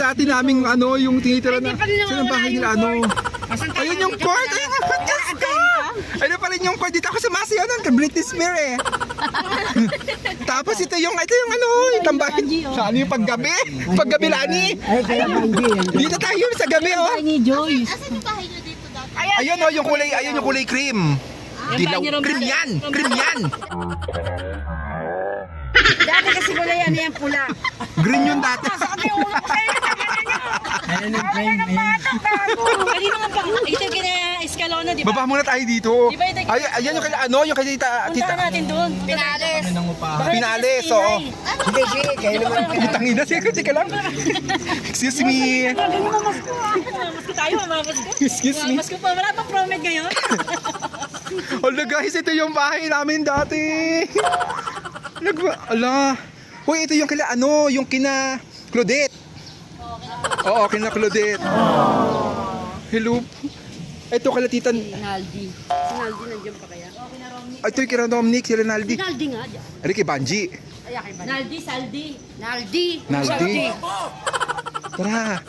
dati naming ano, yung tinitira na. Saan ang bahay nila ano? Ayun yung court! Ayun ang Diyos ko! Ayun pa rin yung court dito ako sa Masi, ano, ka Britney Spears eh. Tapos ito yung ano, yung tambahin. Saan yung paggabi? Paggabi Lani. Dito tayo sa gabi oh. Ni Joyce. Asan yung bahay niyo dito dati? Ayun oh, yung kulay, ayun yung kulay cream. Dilaw, cream yan! Cream yan! Dati kasi wala yan, yan pula. Green yun dati. Kanino nga pa? Ito yung kina-escalona, di ba? Baba muna tayo dito. Di ba ito- Ay, ayan yung kaya ano, yung kaya tita. Punta natin doon. Pinales. Pinales, oo. Hindi, kayo naman. Kitangina, sige lang. Excuse me. Mamasko tayo, mamasko. Excuse me. Mamasko pa, wala pang promet ngayon. Hala guys, ito yung bahay namin dati. Ala. Hoy, ito yung kila ano, yung kina Claudette. Oo, kina Claudette. Hello. Ito kala tita. Naldi. Si Naldi nandiyan pa kaya? Ito yung kina Dominic, sila Naldi. Naldi nga. Ari kay Banji. Naldi, Saldi. Naldi. Naldi. Tara.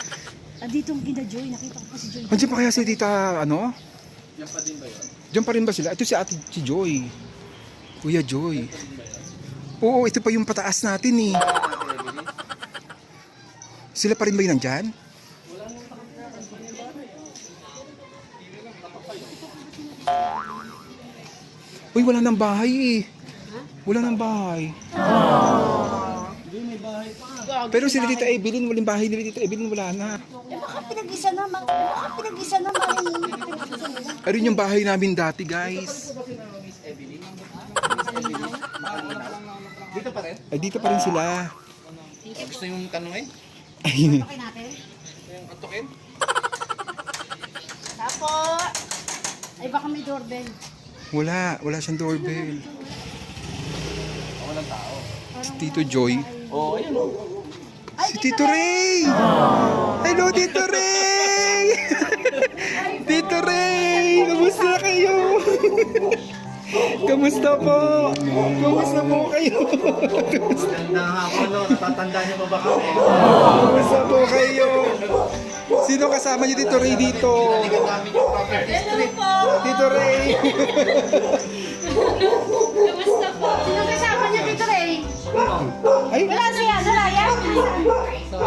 Andito ang kina Joy, nakita ko pa si Joy. Andiyan pa kaya si tita ano? Diyan pa din ba yun? Diyan pa rin ba sila? Ito si ate, si Joy. Kuya Joy. Oo, ito pa yung pataas natin eh. Sila pa rin ba yun nandyan? Uy, wala nang bahay eh. Wala nang bahay. Pero sila Tita Evelyn, walang bahay nila Tita Evelyn, wala na. Baka pinag-isa naman. Baka pinag-isa naman. Ayun yung bahay namin dati, guys. Dito pa rin? Ay, dito pa rin sila. Gusto yung tanungin? Ay, Okay natin. Yung antukin? Tapo. Ay baka may doorbell. wala siyang doorbell. Walang tao. Si Tito Joy. Oo, ayun o. Si Tito Ray! Hello, Tito Ray! Tito Ray! Kamusta kayo? Kamusta po? Kamusta po kayo? Ganda nga ako, no? Natatanda niyo ba kami? Kamusta po kayo? Sino kasama niyo Tito Ray dito? Tingnan namin yung property street. Tito Ray! Kamusta po? Sino kasama niya dito, Ray? Ay, Wala siya, wala yan. Sa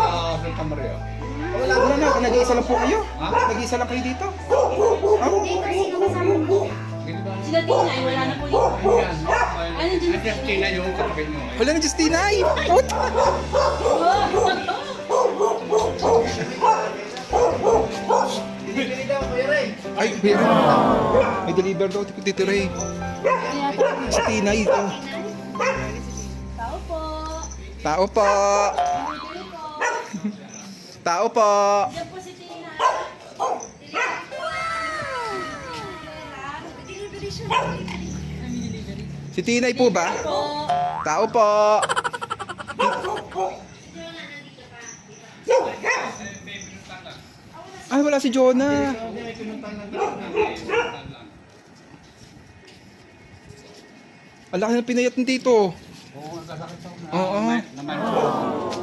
Santa Maria. wala na. Nag-iisa lang po kayo? Nag-iisa lang kayo dito? Sino kasama mo? Sila Tina, ay wala na po dito. Ano dyan? Justina yung kapatid mo. Wala na Justina ay! Dili daw, Kuya Ray. Ay, meron. May deliver daw Tito Ray. Justina ito. Tao po. Tao po! Tao po! Diyan po si Tina. Delivery siya. Si Tinay po ba? Po. Tao po! Ay, wala si Jonah. Ang laki ng pinayat ng tito. Oo.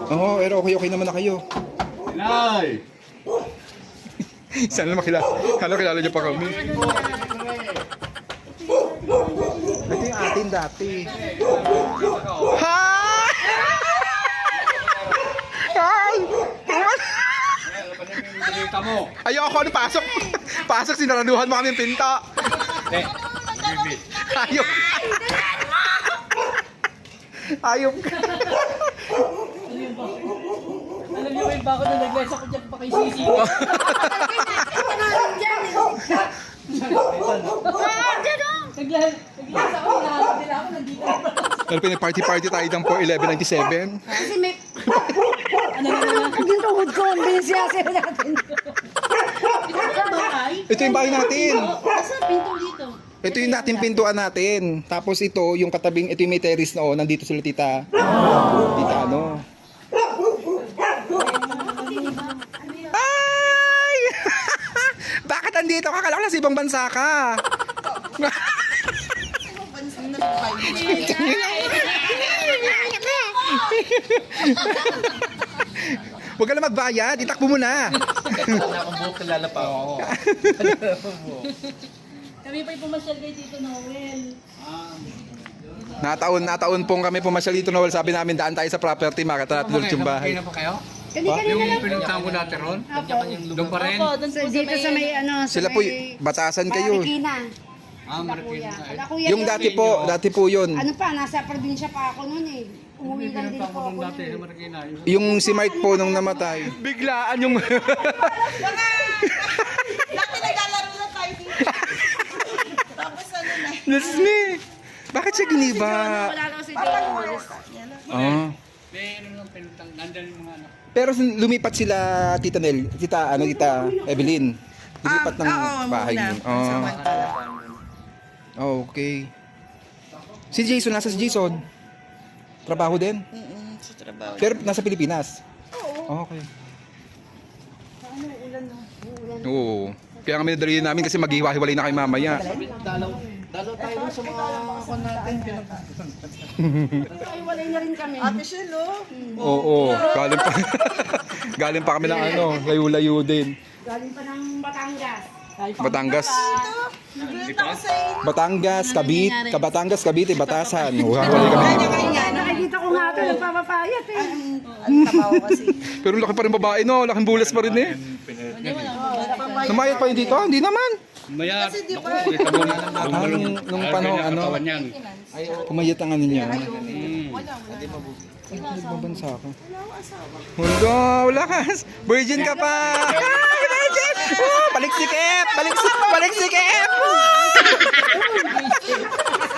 Oo, pero okay naman na kayo. Nay! Sana makilala. Kala kilala niyo pa kami. Ito yung atin dati. Hi! Hi! Dito mo. Ayoko, ano pasok? Pasok, sinaraduhan mo kami yung pinto. Ayok. Ayok. Alam niyo ba ako na nag-lesa ko dyan pa kay Sisi? Naglasa ko, hinahanap nila ako, nandito. Pero pinag-party-party tayo ng 4/11/97. Kasi may... Ano na naman? Yung tuhod ko, ang binisiyasi natin. Ito yung bahay? Ito yung bahay natin. Nasa pinto dito. Ito yung dating pintuan natin. Tapos ito, yung katabing, ito yung may terrace na nandito sila tita. Tita ano. Ay! Bakit andito ka? Kala ko nasa ibang bansa ka. Huwag ka na magbayad, itakbo mo na. Wala akong buhok kilala pa. Oo. Kami pa'y pumasyal kay Tito Noel. Nataon pong kami pumasyal dito, Noel. Sabi namin, daan tayo sa property, makita natin ulit yung bahay. na pa kayo? Kani-kanina Yung lang. pinuntahan ko natin ron? Doon pa rin? Opo, doon po Dito sa may ano, Sila po, batasan kayo. Marikina. Ah, Kuya. Marikina. Ala, kuya, Yung dati po yun. Ano pa, nasa probinsya pa ako noon eh. Umuwi lang din Pinuntahan po ko ako ron dati sa noon. Marikina. Yung si Mart po nung namatay. Biglaan yung... Dati naglalaro na tayo dito. Tapos ano na. That's me. Bakit siya giniba? Wala daw si Joel. Oh. May ano lang pinuntahan, nandun yung mga anak. Pero lumipat sila, Tita Nel, Tita Evelyn. Lumipat ng bahay niyo. Oh, okay. Si Jason, nasa si Jason? Trabaho din? Sa trabaho. Pero nasa Pilipinas? Oo. Okay. Oo. Kaya kami nadali namin kasi maghiwa-hiwalay na kayo mamaya. Dalaw tayo dun sa mga kon natin. Ay, walay na rin kami. Ate Shell, oh. Oo. Galing pa. Galing pa kami ng layo-layo din. Galing pa ng Batangas. Batangas. Nagulat ako sa inyo. Batangas, Cavite, Batasan. Hiwalay kami. Nakikita ko nga ito, nagpapapayat eh. Ang tabaw kasi. Pero laki pa rin babae, no? Laking bulas pa rin eh. Namayat pa yun dito? Hindi naman. Maya, Kasi di ba? kita mo na. Nung panahon, ano, Katawan yan. pumayat ang ano niya. Babansa ako. Wala ka. Virgin ka pa. Ay, virgin! Oh, paliksikip! Paliksikip!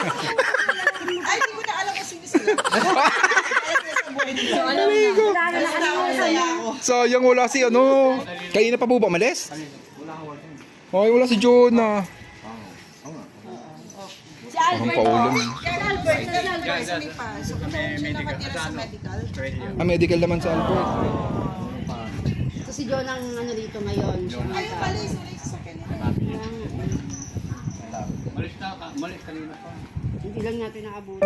Ay, hindi ko na alam kung sino sila. Sayang wala si ano. Kayo na pa po ba umalis? Ay, wala si Jonah. Ang paulam. So, kung siya nakatira sa medical. Medical naman sa Albert. Ito si John ang ano dito ngayon. Ayun pala, sorry sa kanila. Malis kanina pa. Hindi lang natin nakabuti.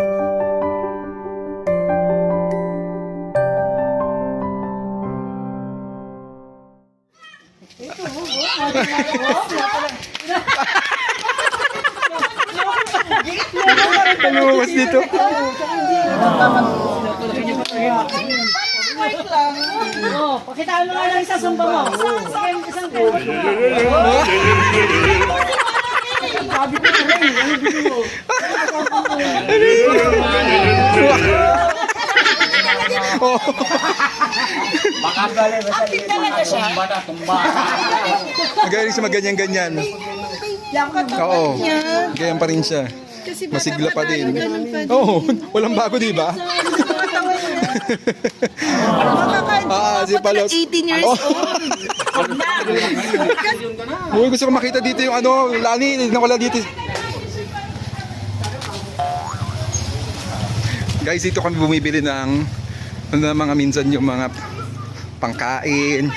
Paluwas dito. Oh, pakitaan mo nga lang sa sumba mo. Isang Magaling siya maganyan-ganyan. Oo. Ganyan pa rin siya. Masigla pa din. Oo, walang bago, di ba? Si Palos. 18 years old. Uy, gusto ko makita dito yung ano, Lani, wala dito. Guys, dito kami bumibili ng mga minsan yung mga pangkain.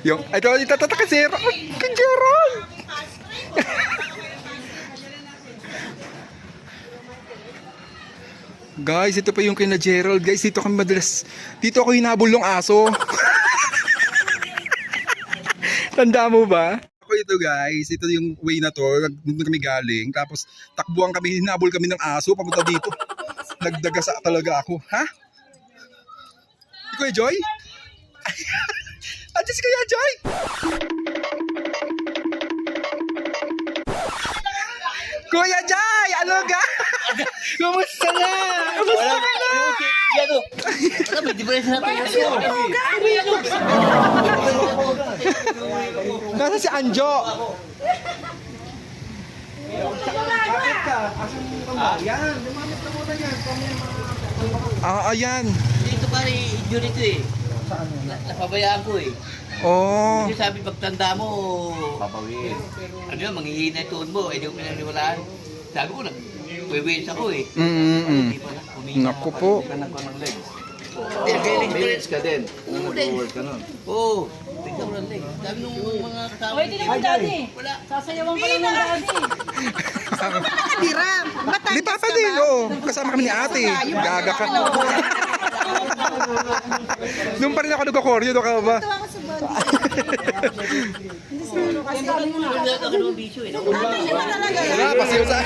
Yung, ito, itatata kasi, Gerald! Guys, ito pa yung kina Gerald. Guys, dito kami madalas, dito ako hinabol ng aso. Tanda mo ba? Ako ito guys, ito yung way na to, doon kami galing, tapos takbuhan kami, hinabol kami ng aso, papunta dito. Nagdagasa talaga ako, ha? Kuya Joy? Andiyan si Kuya Joy! Kuya Joy! Ano ga? Kumusta na? Kumusta ka na? Nasa si Anjo? Ayan. Dito pare, injury rito eh. Napabayaan ko eh. Oh. Kasi sabi pagtanda mo, papawin. Ano yun, manghihina yung tuhod mo, eh di ko pinaniwalaan. Sabi ko, nag-wewens ako eh. Hindi pa na, humina. Naku po. Minutes ka din. Nag-work ka nun. Oo, tignan mo ng leg. Sabi nung mga kasama. Oy, tinan mo dati. Wala. Sasayawan pa lang ng dati. Nakatira. Di Batangas Papa ka din, ba? oo. Kasama kami ni ate. Gaga ka. Doon pa rin ako nagko-choreo, doon ka ba? Tuwa ko sa body. Wala ka ng bisyo eh. Hindi ba talaga yan? Wala, pasiyo sa...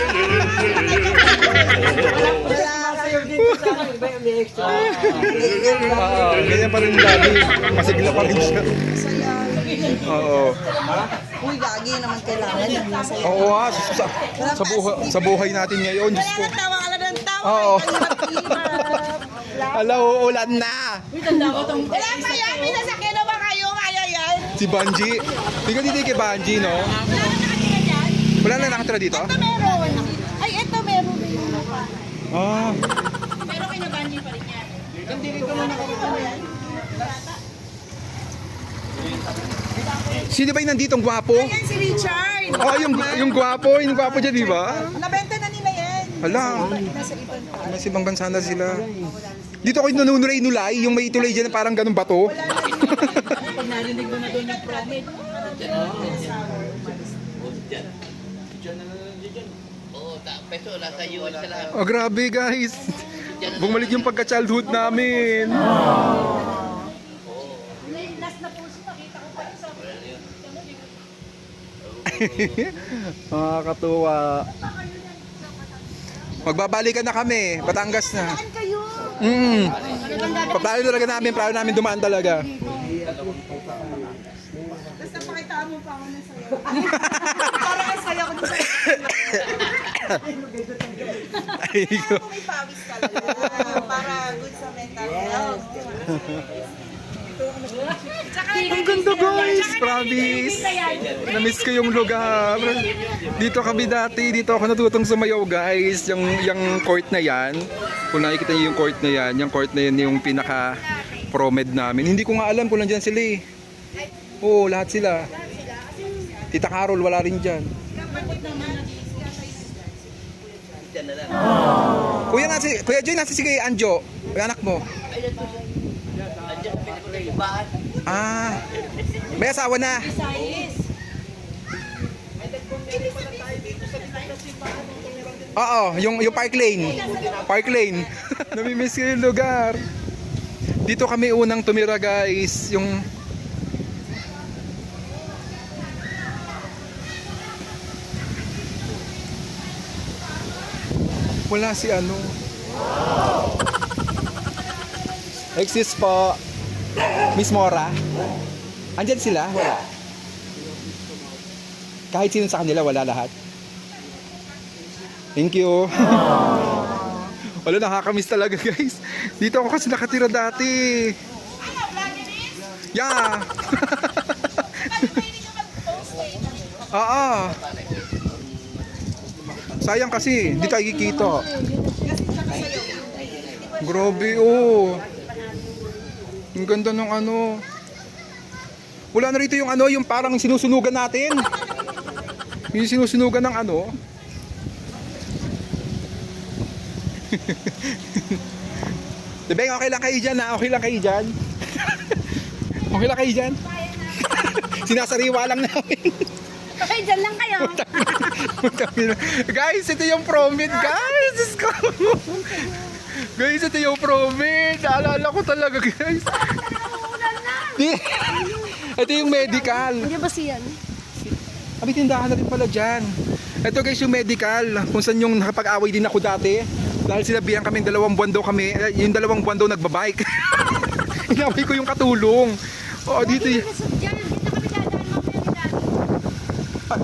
Oo, ganyan pa rin lagi. Masigla pa rin siya. Oo. Uy, gagi naman kailangan. Masaya. Oo nga, sa buhay natin ngayon. Diyos Kaya ko. natawa ka lang ng tawa. Oo. Hirap-hirap. Ala, uulan na. Wala pa yan. May nasakyan na ba kayo? Kaya yan. Si Banji. Hindi ka dito kay Banji, no? Wala na nakatira dyan. Wala na nakatira dito? Ito meron. Ay, ito meron. Ah. Pero kinabanji pa rin yan. Sino ba yung nandito ang gwapo? Yan si Richard. Oh, yung gwapo dyan, di ba? Nabenta na nila yan. Hala. Nasa ibang pa. Mas ibang bansa na sila. Dito ako nanunulay-nulay, yung may tulay dyan na parang ganun bato. Pag narinig mo na doon yung promet. Oo, peso, nasa US ka lahat. Oh, grabe guys. Bumalik yung pagka-childhood namin. Nakakatuwa. Magbabalikan na kami, Batangas na. Kayo. Plano talaga namin, plano namin dumaan talaga. Basta pakita mo pa ako na sayo. Parang ang saya ko dito. Ay, ko. May pawis talaga. Para good sa mental health. Ang ganda guys, promise. Na-miss ko yung lugar. Dito kami dati, dito ako natutong sumayaw guys. Yung court na yan, kung nakikita niyo yung court na yan, yung court na yan yung pinaka promed namin. Hindi ko nga alam kung nandiyan sila eh. Oo, lahat sila. Tita Carol, wala rin dyan. Kuya Joy, nasa si kay Anjo, yung anak mo. Ah, may asawa na. Oo, yung Park Lane. Park Lane. Namimiss ko yung lugar. Dito kami unang tumira guys. Yung wala si ano. Exist po. Miss Mora. Andyan sila? Wala. Kahit sino sa kanila, wala lahat. Thank you. Wala, nakakamiss talaga guys. Dito ako kasi nakatira dati. Yeah. Oo. Sayang kasi, hindi tayo kikita. Grabe, oh. Ang ganda ng ano. Wala na rito yung ano, yung parang sinusunugan natin. Yung sinusunugan ng ano. Diba, okay lang kayo dyan ha? Okay lang kayo dyan? Okay lang kayo dyan? Sinasariwa lang namin. Okay, dyan lang kayo. Guys, ito yung promit, guys. Diyos ko. Guys, ito yung promit. Naalala ko talaga, guys. Ito yung medical. Hindi ba siyan? Abi, tindahan na rin pala dyan. Ito guys, yung medical. Kung saan yung nakapag-away din ako dati. Dahil sinabihan kami, 2 buwan daw kami. Yung 2 buwan daw nagbabike. Inaway ko yung katulong. Oo, dito y- Dyan, dito kami dadaan mamaya.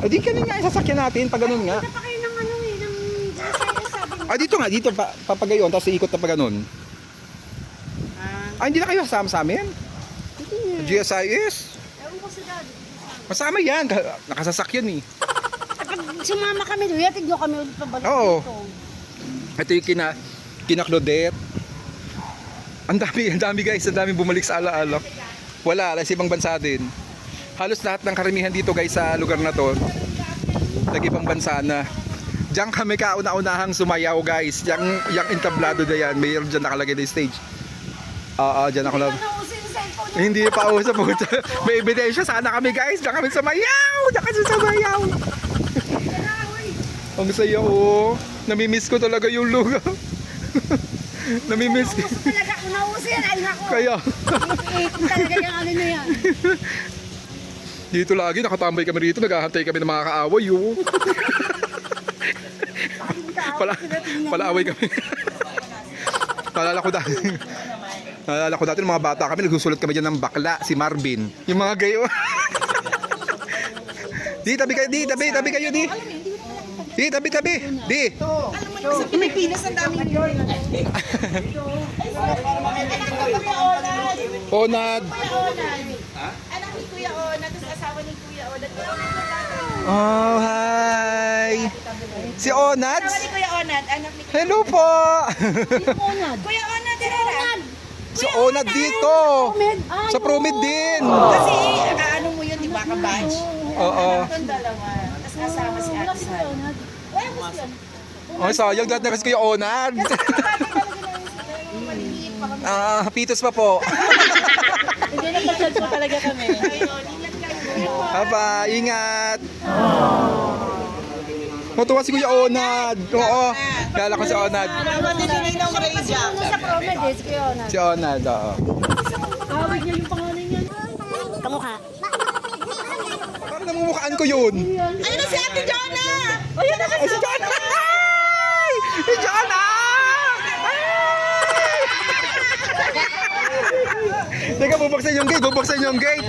di kanina nga yung sasakyan natin, pag ganun nga. Pa kayo ng ano eh, ng sabi mo. Dito nga, dito papagayon, tapos iikot na pa ganun. Hindi na kayo kasama sa amin? GSIS? Ewan ko sa dad. Masama yan, nakasasakyan eh. Pag sumama kami doon, yatig nyo kami ulit pabalik Oo. dito. Ito yung kina Claudette. Ang dami guys, ang dami bumalik sa alaala. Wala sa ibang bansa din. Halos lahat ng karamihan dito guys sa lugar na to, nag-ibang bansa na. Diyan kami kauna-unahang sumayaw guys. Yung entablado na yan, mayroon dyan nakalagay na stage. Dyan ako lang. Hindi pa uso po. May ebidensya sana kami guys. Diyan kami sumayaw. Diyan kami sumayaw. Ang saya oh. Namimiss ko talaga yung lugar. Namimiss ko. Talaga, una Tapos yan, ay nako. Kaya, Ikot talaga yung ano na yan. dito lagi, nakatambay kami rito, naghahantay kami ng mga kaaway, oh. Palaaway kami. Naalala ko dati ng mga bata kami, nagsusulat kami dyan ng bakla, si Marvin. Yung mga gayo. Di, tabi kayo, tabi kayo, di. Di, tabi. Di. Alam mo yung sa Pilipinas, ang daming yun. Anak ko Kuya Onad. Onad. Kuya Onad. Anak ni Kuya Onad, tapos asawa ni Kuya Onad. Kuya Onad. Oh, hi. Si Onad? Asawa ni Kuya Onad, anak ni Hello po. Kuya Onad, Herrera. Si Onad dito. Sa Promid din. Kasi ano mo yun, di ba, ka-batch? Oo. Itong dalawa. Tapos kasama si Ate Sal. Wala mo siya. Oh, sayang dati na kasi Kuya Onad. Maliliit pa kami. Pitos pa po. Hindi na pasyad po talaga kami. Ayun, ingat kayo. Haba, ingat. Matuwa si Kuya Onad. Oo. Kala ko si Onad. Naman din ni Ninong Reza. Sa Promed eh, si Kuya Onad. Si Onad, oo. Tawag niya yung pangalan niya. Kamukha. Parang namumukhaan ko yun. Ayun na si Ate Jonna! Ayun na si Jonna! Ay! Si Jonna! Ay! Teka, bubuksan yung gate.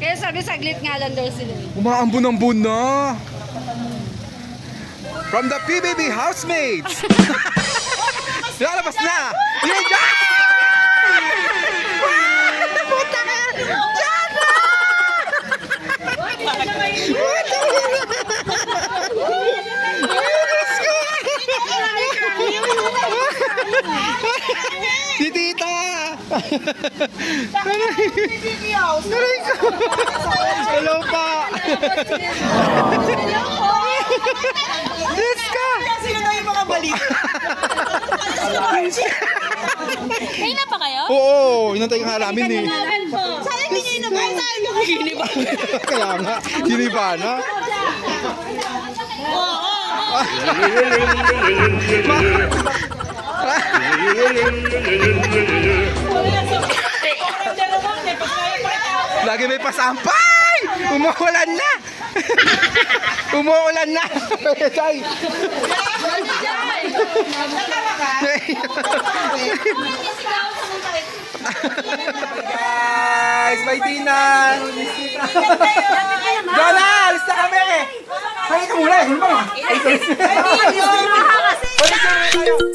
Kaya sabi saglit nga lang daw sila. Umaambon-ambon na. From the PBB housemates. Lalabas na. Yun, Jonna! Puta ka! Jonna! Si Tita! Aray ko! Hello pa! Let's go! Sino daw yung mga balik? Kayo na pa kayo? Oo, inantay ka nga namin eh. Sayang hindi nyo inom. Ay, sayang nyo kiniba. Kaya nga, hiniba na. Lagi may pasampay! Umuulan na! Umuulan na! Jai! Guys, may dinan! Jonna! Alis na kami! Kaya ka muna! Ano ba? Alis na tayo!